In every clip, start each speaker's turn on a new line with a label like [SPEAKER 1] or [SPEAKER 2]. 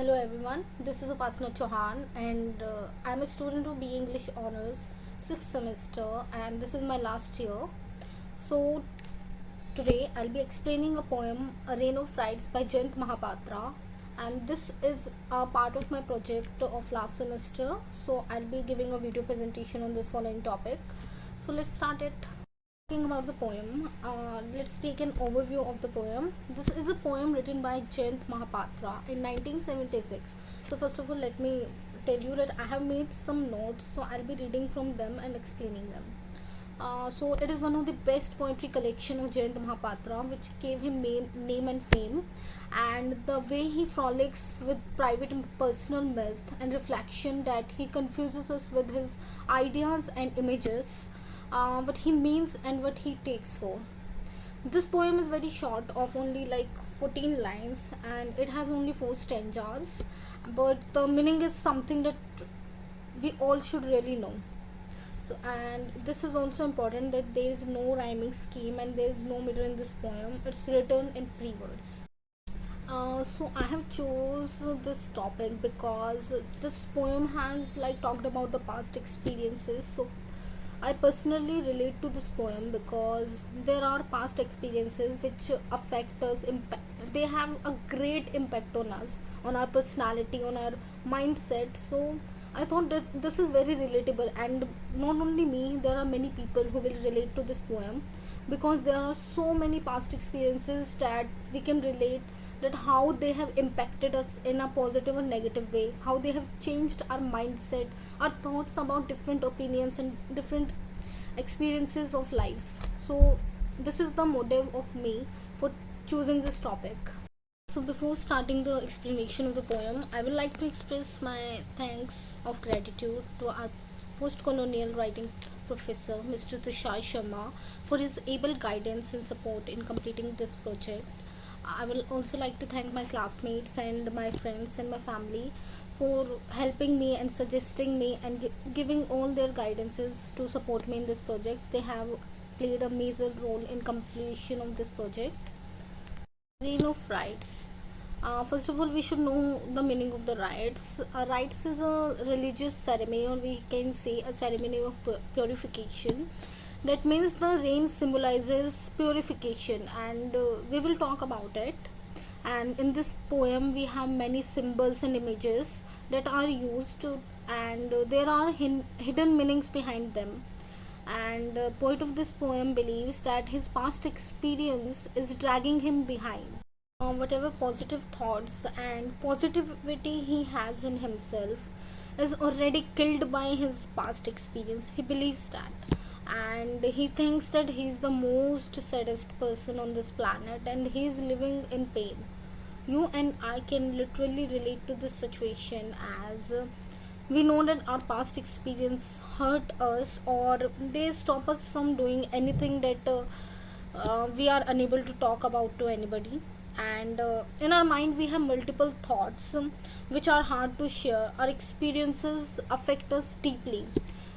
[SPEAKER 1] Hello everyone, this is Upasana Chauhan and I'm a student of BA English Honours 6th semester and this is my last year. So today I'll be explaining a poem, A Reign of Rites by Jayanta Mahapatra, and this is a part of my project of last semester. So I'll be giving a video presentation on this following topic. So let's start it. Talking about the poem, let's take an overview of the poem. This is a poem written by Jayanta Mahapatra in 1976. So first of all, let me tell you that I have made some notes, so I'll be reading from them and explaining them. So it is one of the best poetry collection of Jayanta Mahapatra, which gave him name and fame. And the way he frolics with private and personal myth and reflection, that he confuses us with his ideas and images, what he means and what he takes for. This poem is very short, of only like 14 lines, and it has only 4 stanzas, but the meaning is something that we all should really know. So, and this is also important, that there is no rhyming scheme and there is no meter in this poem. It's written in free words. So I have chose this topic because this poem has like talked about the past experiences. So I personally relate to this poem because there are past experiences which affect us. They have a great impact on us, on our personality, on our mindset. So I thought that this is very relatable, and not only me, there are many people who will relate to this poem because there are so many past experiences that we can relate, that how they have impacted us in a positive or negative way, how they have changed our mindset, our thoughts about different opinions and different experiences of lives. So this is the motive of me for choosing this topic. So before starting the explanation of the poem, I would like to express my thanks of gratitude to our post-colonial writing professor, Mr. Tushar Sharma, for his able guidance and support in completing this project. I will also like to thank my classmates and my friends and my family for helping me and suggesting me and giving all their guidances to support me in this project. They have played a major role in completion of this project. Reign of rites. First of all, we should know the meaning of the rites. Rites is a religious ceremony, or we can say a ceremony of purification. That means the rain symbolizes purification, and we will talk about it. And in this poem, we have many symbols and images that are used, and there are hidden meanings behind them. And poet of this poem believes that his past experience is dragging him behind. Whatever positive thoughts and positivity he has in himself is already killed by his past experience. He believes that, and he thinks that he is the most saddest person on this planet and he is living in pain. You and I can literally relate to this situation, as we know that our past experience hurt us, or they stop us from doing anything that we are unable to talk about to anybody. And in our mind we have multiple thoughts, which are hard to share. Our experiences affect us deeply,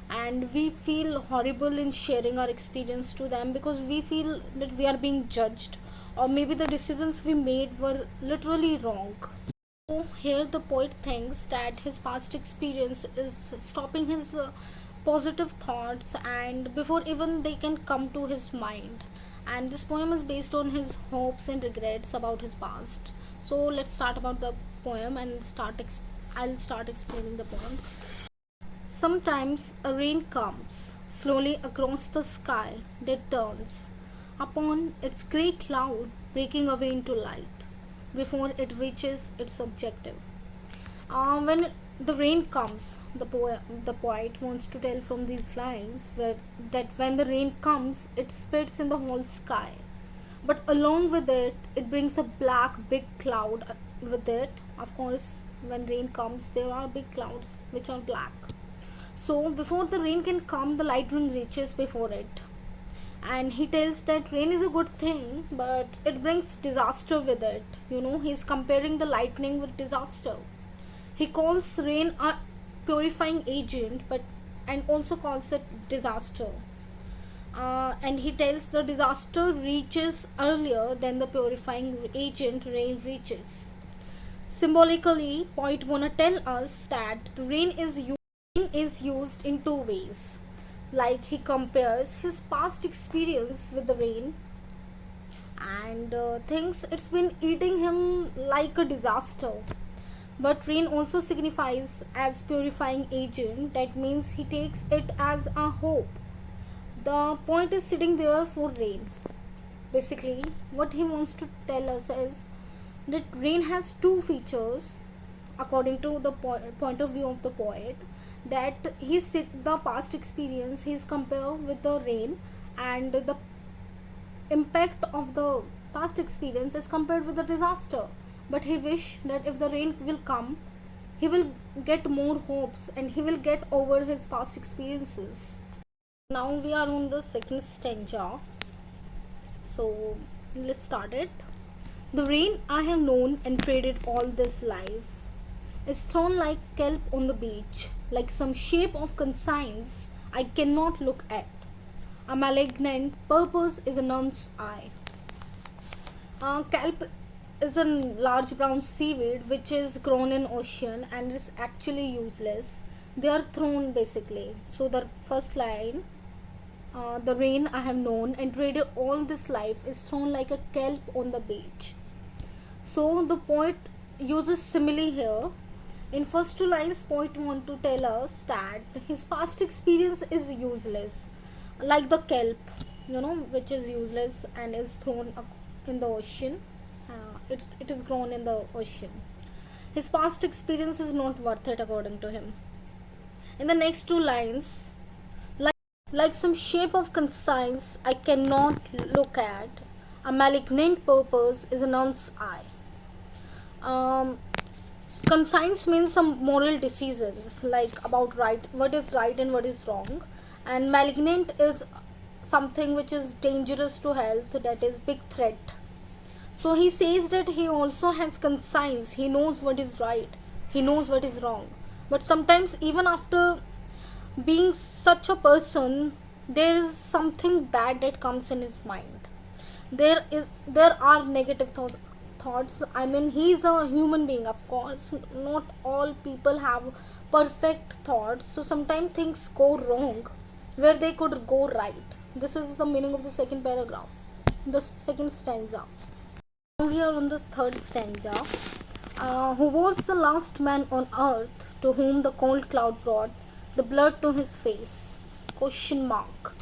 [SPEAKER 1] and we feel horrible in sharing our experience to them because we feel that we are being judged, or maybe the decisions we made were literally wrong. So here the poet thinks that his past experience is stopping his positive thoughts, and before even they can come to his mind. And this poem is based on his hopes and regrets about his past. So let's start about the poem and I'll start explaining the poem. Sometimes a rain comes slowly across the sky that turns upon its grey cloud, breaking away into light before it reaches its objective. When the rain comes, the poet wants to tell from these lines that when the rain comes, it spreads in the whole sky. But along with it, it brings a black big cloud with it. Of course, when rain comes, there are big clouds which are black. So before the rain can come, the lightning reaches before it. And he tells that rain is a good thing, but it brings disaster with it. He's comparing the lightning with disaster. He calls rain a purifying agent, but and also calls it disaster. And he tells the disaster reaches earlier than the purifying agent rain reaches. Symbolically, poet wanna tell us that the rain is used in two ways. Like he compares his past experience with the rain and thinks it's been eating him like a disaster. But rain also signifies as purifying agent. That means he takes it as a hope. The point is sitting there for rain. Basically, what he wants to tell us is that rain has two features, according to the point of view of the poet. That the past experience he's compare with the rain, and the impact of the past experience is compared with the disaster. But he wish that if the rain will come, he will get more hopes and he will get over his past experiences. Now we are on the second stanza, so let's start it. The rain I have known and traded all this life is thrown like kelp on the beach, like some shape of conscience I cannot look at. A malignant purpose is a nun's eye. Kelp is a large brown seaweed which is grown in ocean and is actually useless. They are thrown basically. So the first line, the rain I have known and traded all this life is thrown like a kelp on the beach. So the poet uses simile here. In first two lines, poet want to tell us that his past experience is useless, like the kelp, which is useless and is thrown in the ocean. It is grown in the ocean. His past experience is not worth it according to him. In the next two lines, like some shape of conscience I cannot look at, a malignant purpose is a nun's eye. Conscience means some moral decisions, like about what is right and what is wrong, and malignant is something which is dangerous to health, that is big threat. So he says that he also has conscience, he knows what is right, he knows what is wrong, but sometimes even after being such a person, there is something bad that comes in his mind. There are negative thoughts. I mean, he is a human being, of course. Not all people have perfect thoughts, so sometimes things go wrong where they could go right. This is the meaning of the second paragraph, the second stanza. Now we are on the third stanza. Who was the last man on earth to whom the cold cloud brought the blood to his face? Question mark.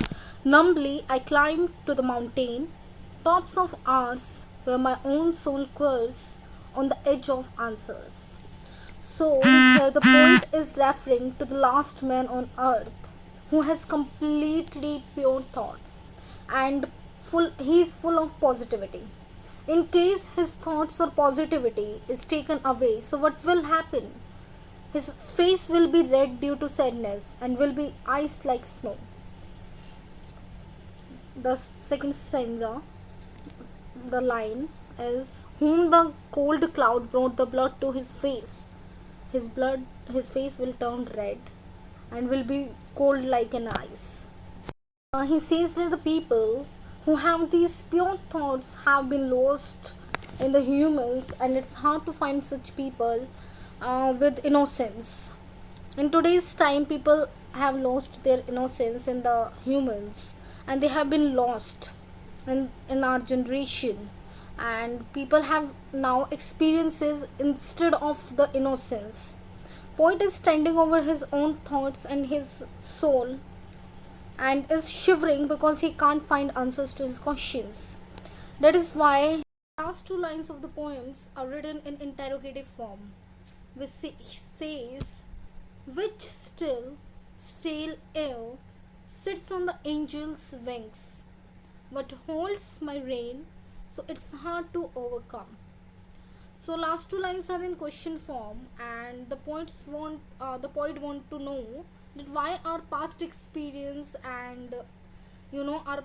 [SPEAKER 1] Numbly I climbed to the mountain tops of ours where my own soul quivers on the edge of answers. So here the poet is referring to the last man on earth who has completely pure thoughts and he is full of positivity. In case his thoughts or positivity is taken away, so what will happen? His face will be red due to sadness and will be iced like snow. The second stanza, the line is, whom the cold cloud brought the blood to his face. His face will turn red and will be cold like an ice. He says that the people who have these pure thoughts have been lost in the humans, and it's hard to find such people with innocence. In today's time, people have lost their innocence in the humans, and they have been lost in our generation, and people have now experiences instead of the innocence. Poet is standing over his own thoughts and his soul and is shivering because he can't find answers to his questions. That is why the last two lines of the poems are written in interrogative form, which says, which still, stale air sits on the angel's wings, but holds my reign, so it's hard to overcome. So last two lines are in question form, and the poet want to know that why our past experience and our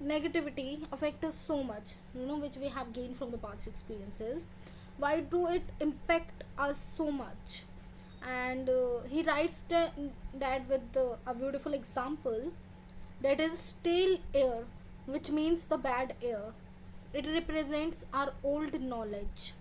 [SPEAKER 1] negativity affect us so much, which we have gained from the past experiences. Why do it impact us so much? And he writes that with a beautiful example, that is stale air, which means the bad air. It represents our old knowledge.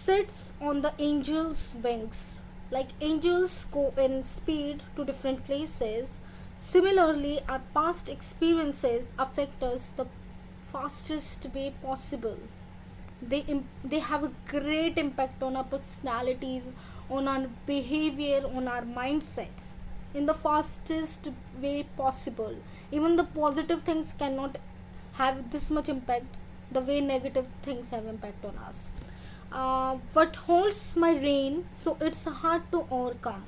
[SPEAKER 1] sits on the angel's wings. Like angels go in speed to different places. Similarly, our past experiences affect us the fastest way possible. They have a great impact on our personalities, on our behavior, on our mindsets in the fastest way possible. Even the positive things cannot have this much impact the way negative things have impact on us. What holds my reign so it's hard to overcome?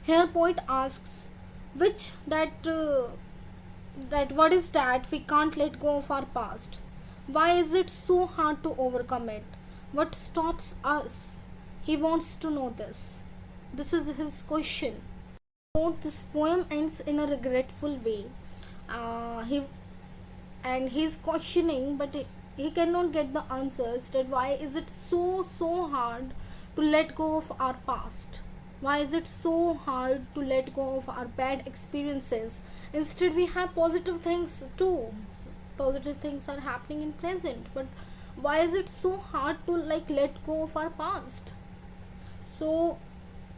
[SPEAKER 1] Here poet asks, which that what is that we can't let go of our past? Why is it so hard to overcome it? What stops us? He wants to know this. This is his question. So this poem ends in a regretful way. He's questioning, but he cannot get the answers. That why is it so hard to let go of our past? Why is it so hard to let go of our bad experiences? Instead, we have positive things too. Positive things are happening in present, but why is it so hard to like let go of our past? So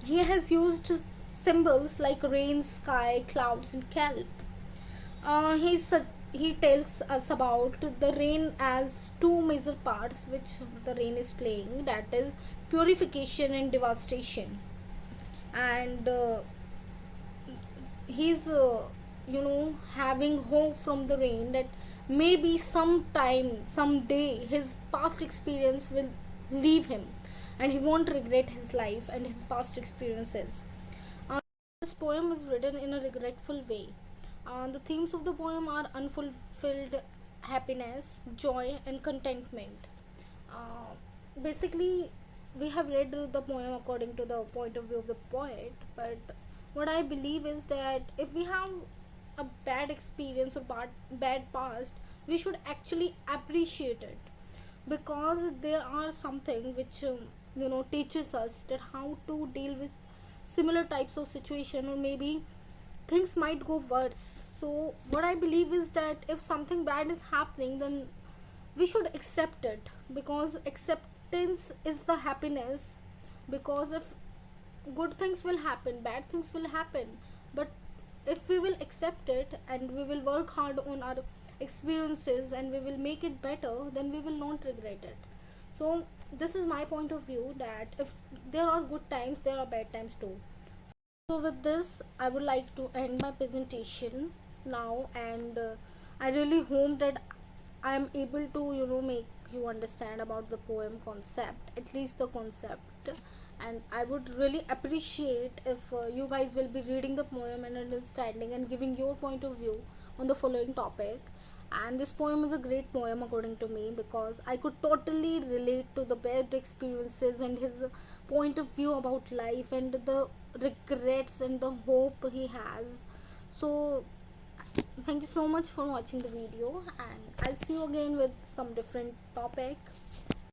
[SPEAKER 1] he has used symbols like rain, sky, clouds, and kelp. He tells us about the rain as two major parts which the rain is playing, that is purification and devastation. And he's having hope from the rain that maybe sometime someday his past experience will leave him and he won't regret his life and his past experiences. This poem is written in a regretful way. The themes of the poem are unfulfilled happiness, joy, and contentment. Uh, Basically, we have read the poem according to the point of view of the poet, but what I believe is that if we have a bad experience or bad past, we should actually appreciate it, because there are something which teaches us that how to deal with similar types of situation, or maybe things might go worse. So what I believe is that if something bad is happening, then we should accept it, because acceptance is the happiness. Because if good things will happen, bad things will happen, but if we will accept it and we will work hard on our experiences and we will make it better, then we will not regret it. So this is my point of view, that if there are good times, there are bad times too. So with this, I would like to end my presentation now, and I really hope that I am able to make you understand about the poem concept, at least the concept. And I would really appreciate if you guys will be reading the poem and understanding and giving your point of view on the following topic. And this poem is a great poem according to me, because I could totally relate to the bad experiences and his point of view about life and the regrets and the hope he has. So thank you so much for watching the video, and I'll see you again with some different topic.